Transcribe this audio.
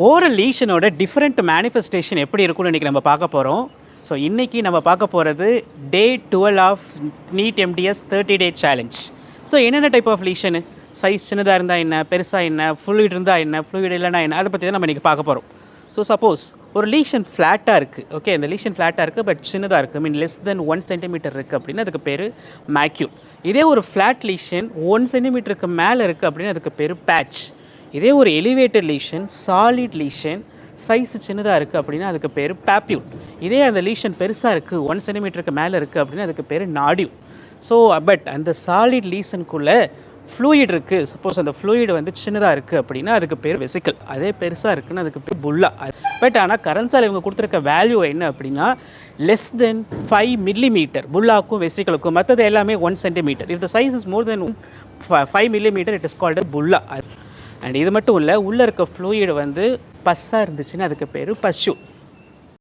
Oral லீஷனோட different manifestation எப்படி இருக்கும்னு இன்றைக்கி நம்ம பார்க்க போகிறோம். ஸோ இன்றைக்கி நம்ம பார்க்க போகிறது day 12 of NEET MDS 30-day challenge. So என்னென்ன டைப் ஆஃப் லீஷனு, சைஸ் சின்னதாக இருந்தால் என்ன, பெருசாக என்ன, ஃப்ளூயிட் இருந்தால் என்ன, ஃப்ளூயிட் இல்லைனா என்ன, அதை பற்றி தான் நம்ம இன்றைக்கி பார்க்க போகிறோம். ஸோ சப்போஸ் ஒரு லீஷன் ஃப்ளாட்டாக இருக்குது, ஓகே, அந்த லீஷன் ஃப்ளாட்டாக இருக்குது பட் சின்னதாக இருக்குது, மீன் லெஸ் தென் 1 சென்டிமீட்டர் இருக்குது அப்படின்னா அதுக்கு பேர் மேக்யூல். இதே ஒரு ஃப்ளாட் லீஷன் 1 சென்டிமீட்டருக்கு மேலே இருக்குது அப்படின்னு அதுக்கு பேர் பேட்ச். இதே ஒரு elevated lesion, solid lesion, size சின்னதாக இருக்குது அப்படின்னா அதுக்கு பேர் பேப்யூல். இதே அந்த லீஷன் பெருசாக இருக்குது 1 சென்டிமீட்டருக்கு மேலே இருக்குது அப்படின்னா அதுக்கு பேர் நாடியூல். ஸோ பட் அந்த சாலிட் லீஷனுக்குள்ளே ஃப்ளூயிட் இருக்குது, சப்போஸ் அந்த ஃப்ளூயிட் வந்து சின்னதாக இருக்குது அப்படின்னா அதுக்கு பேர் வெசிக்கல். அதே பெருசாக இருக்குன்னு அதுக்கு பேர் புல்லா. பட் ஆனால் கரன்சால் இவங்க கொடுத்துருக்க வேல்யூ என்ன அப்படின்னா லெஸ் தென் 5 மில்லிமீட்டர் புல்லாக்கும் வெசிக்கலுக்கும். மற்றது எல்லாமே 1 centimetre. If the size is more then 5 millimetre it is called புல்லா. அண்ட் இது மட்டும் இல்லை, உள்ளே இருக்க ஃப்ளூயிட் வந்து பஸ்ஸாக இருந்துச்சுன்னா அதுக்கு பேர் பஸ்யூ.